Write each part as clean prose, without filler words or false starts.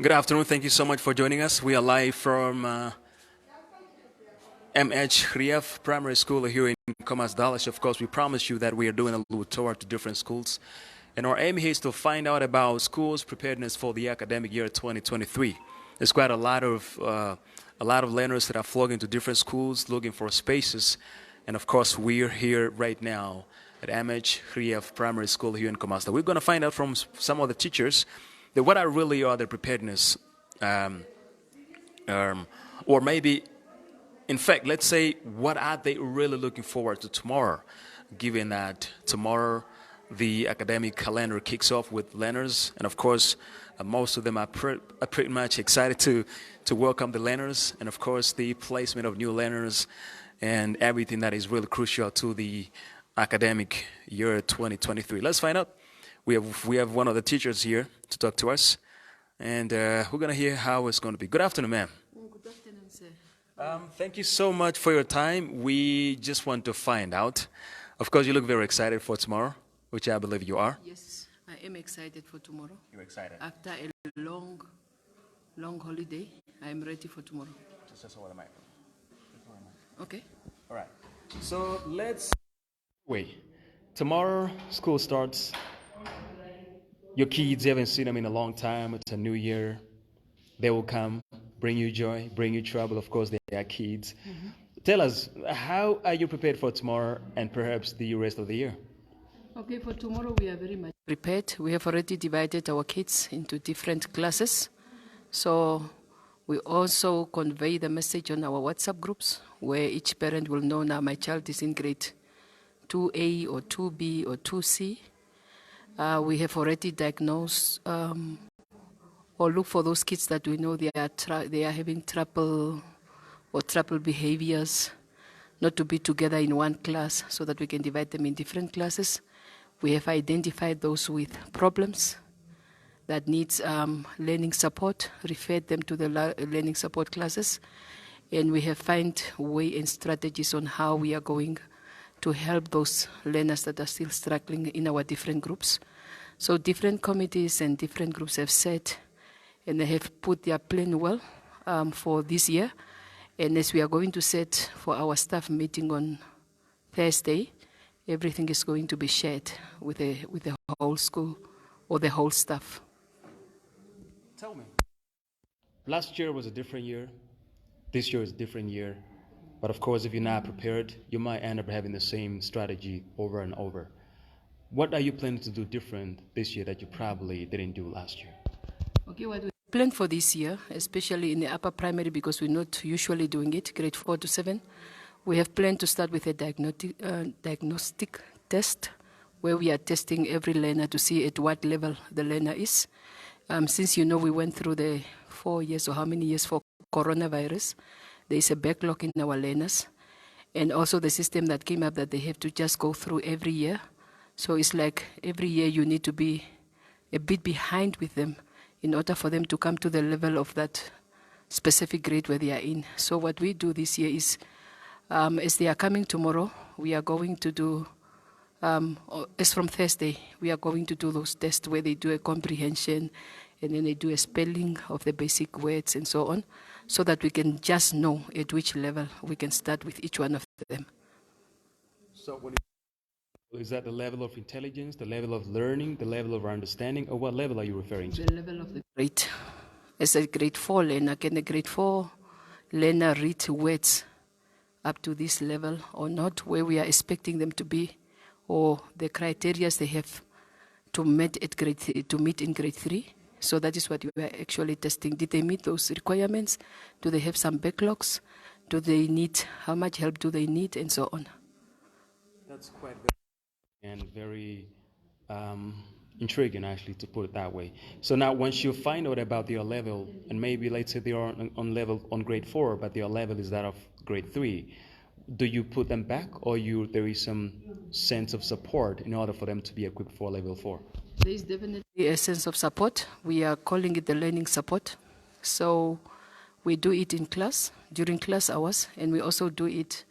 Good afternoon. Thank you so much for joining us. We are live from Greeff Primary School here in Khomasdal. Of course, we promise you that we are doing a little tour to different schools. And our aim here is to find out about schools' preparedness for the academic year 2023. There's quite a lot of learners that are flocking to different schools looking for spaces. And of course, we're here right now at Greeff Primary School here in Khomasdal. We're going to find out from some of the teachers that what are really are their preparedness, or maybe, in fact, let's say, what are they really looking forward to tomorrow, given that tomorrow the academic calendar kicks off with learners, and of course, most of them are pretty much excited to welcome the learners, and of course, the placement of new learners and everything that is really crucial to the academic year 2023. Let's find out. We have one of the teachers here to talk to us, and we're going to hear how it's going to be. Good afternoon, ma'am. Good afternoon, sir. Thank you so much for your time. We just want to find out. Of course, you look very excited for tomorrow, which I believe you are. Yes, I am excited for tomorrow. You're excited. After a long holiday, I am ready for tomorrow. Just hold the mic. Okay. All right. So let's wait. Tomorrow, school starts. Your kids, you haven't seen them in a long time. It's a new year. They will come, bring you joy, bring you trouble. Of course, they are kids. Mm-hmm. Tell us, how are you prepared for tomorrow and perhaps the rest of the year? Okay, for tomorrow we are very much prepared. We have already divided our kids into different classes. So we also convey the message on our WhatsApp groups where each parent will know now my child is in grade 2A or 2B or 2C. We have already diagnosed or look for those kids that we know they are having trouble behaviors, not to be together in one class, so that we can divide them in different classes. We have identified those with problems that needs learning support, referred them to the learning support classes, and we have found way and strategies on how we are going to help those learners that are still struggling in our different groups. So different committees and different groups have set and they have put their plan well for this year. And as we are going to set for our staff meeting on Thursday, everything is going to be shared with the whole school or the whole staff. Tell me. Last year was a different year. This year is a different year. But of course, if you're not prepared, you might end up having the same strategy over and over. What are you planning to do different this year that you probably didn't do last year? Okay, what we plan for this year, especially in the upper primary, because we're not usually doing it, grade 4 to 7, we have planned to start with a diagnostic test where we are testing every learner to see at what level the learner is. Since we went through the 4 years or how many years for coronavirus, there is a backlog in our learners, and also the system that came up that they have to just go through every year. So it's like every year you need to be a bit behind with them in order for them to come to the level of that specific grade where they are in. So what we do this year is, as they are coming tomorrow, we are going to do, as from Thursday, we are going to do those tests where they do a comprehension and then they do a spelling of the basic words and so on, so that we can just know at which level we can start with each one of them. So is that the level of intelligence, the level of learning, the level of understanding, or what level are you referring to? The level of the grade. As a grade 4 learner, can a grade 4 learner read words up to this level or not, where we are expecting them to be, or the criteria they have to meet in grade 3? So that is what we are actually testing. Did they meet those requirements? Do they have some backlogs? Do they need, how much help do they need, and so on? That's quite good and very intriguing, actually, to put it that way. So now once you find out about their level, and maybe let's say they are on grade 4, but their level is that of grade 3, do you put them back, or there is some sense of support in order for them to be equipped for level 4? There is definitely a sense of support. We are calling it the learning support. So we do it in class, during class hours, and we also do it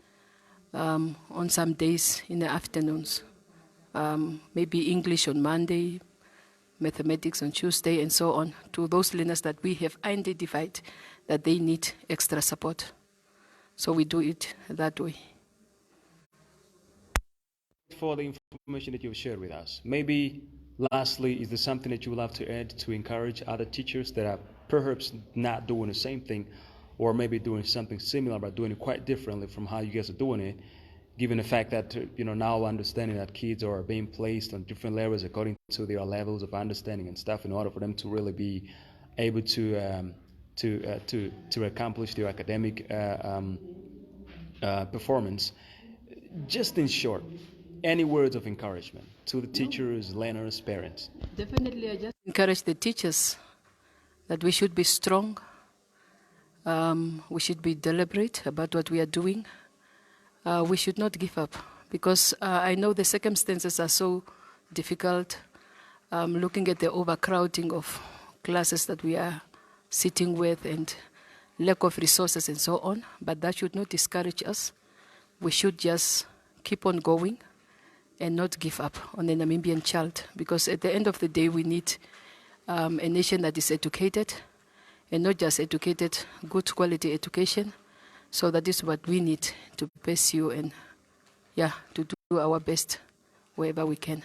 on some days in the afternoons. Maybe English on Monday, mathematics on Tuesday, and so on, to those learners that we have identified that they need extra support. So we do it that way. For the information that you've shared with us, maybe lastly, is there something that you would love to add to encourage other teachers that are perhaps not doing the same thing, or maybe doing something similar but doing it quite differently from how you guys are doing it, given the fact that now understanding that kids are being placed on different levels according to their levels of understanding and stuff in order for them to really be able to accomplish their academic performance. Just in short, any words of encouragement to the teachers, learners, parents? Definitely, I just encourage the teachers that we should be strong, we should be deliberate about what we are doing. We should not give up, because I know the circumstances are so difficult, looking at the overcrowding of classes that we are sitting with and lack of resources and so on, but that should not discourage us. We should just keep on going and not give up on the Namibian child, because at the end of the day we need a nation that is educated, and not just educated, good quality education. So that is what we need to pursue and to do our best wherever we can.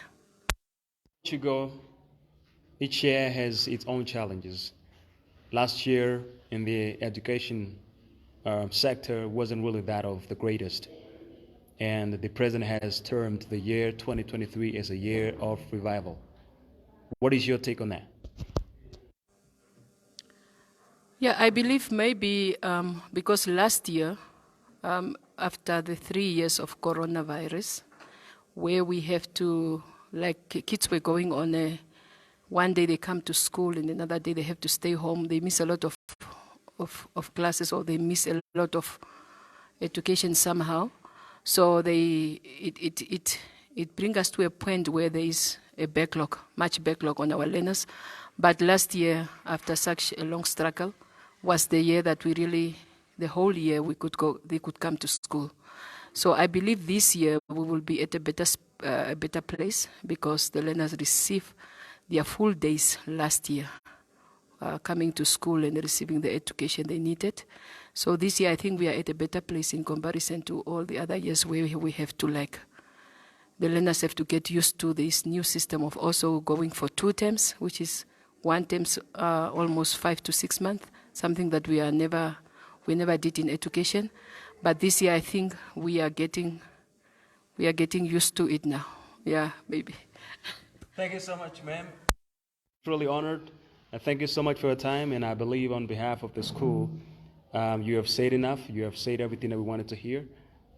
Each year has its own challenges. Last year in the education sector wasn't really that of the greatest. And the president has termed the year 2023 as a year of revival. What is your take on that? Yeah, I believe maybe because last year, after the 3 years of coronavirus, where we have to, like kids were going on one day they come to school and another day they have to stay home, they miss a lot of classes, or they miss a lot of education somehow. So it brings us to a point where there is a backlog, much backlog on our learners. But last year, after such a long struggle, was the year that we really, the whole year they could come to school. So I believe this year we will be at a better place, because the learners received their full days last year, coming to school and receiving the education they needed. So this year I think we are at a better place in comparison to all the other years where we have to, like, the learners have to get used to this new system of also going for 2 terms, which is 1 term almost 5 to 6 months, something that we never did in education. But this year I think we are getting used to it now. Yeah, maybe. Thank you so much, ma'am. Truly honored. Thank you so much for your time, and I believe on behalf of the school, you have said enough. You have said everything that we wanted to hear.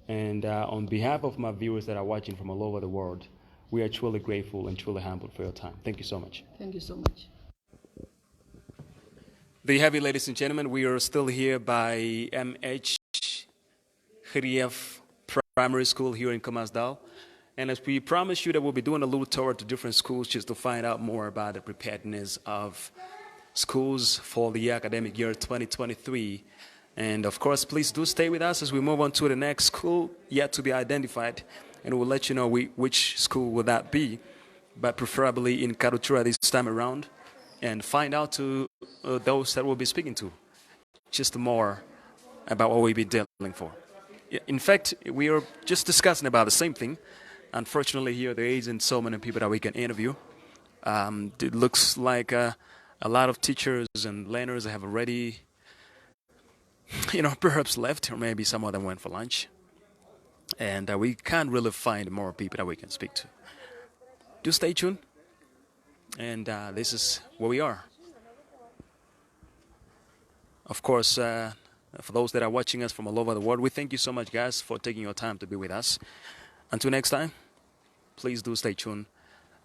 And on behalf of my viewers that are watching from all over the world, we are truly grateful and truly humbled for your time. Thank you so much. Thank you so much. There you have it, ladies and gentlemen. We are still here by MH Greeff Primary School here in Khomasdal. And as we promised you that we'll be doing a little tour to different schools just to find out more about the preparedness of schools for the academic year 2023. And of course, please do stay with us as we move on to the next school yet to be identified. And we'll let you know which school will that be, but preferably in Karutura this time around. And find out to those that we'll be speaking to just more about what we'll be dealing for. In fact, we are just discussing about the same thing. Unfortunately, here there isn't so many people that we can interview. It looks like a lot of teachers and learners have already, perhaps left, or maybe some of them went for lunch. And we can't really find more people that we can speak to. Do stay tuned. And this is where we are. Of course, for those that are watching us from all over the world, we thank you so much, guys, for taking your time to be with us. Until next time, please do stay tuned.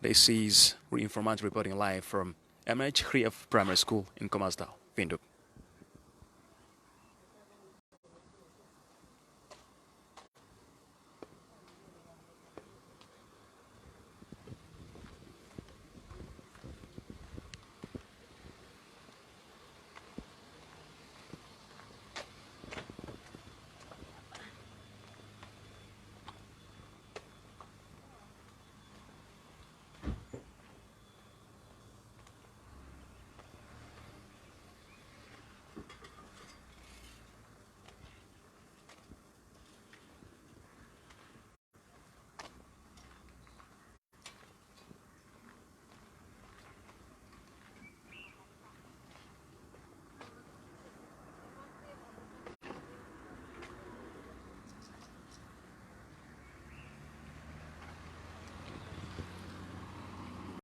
This is Informanté reporting live from MH Greeff Primary School in Khomasdal, Windhoek.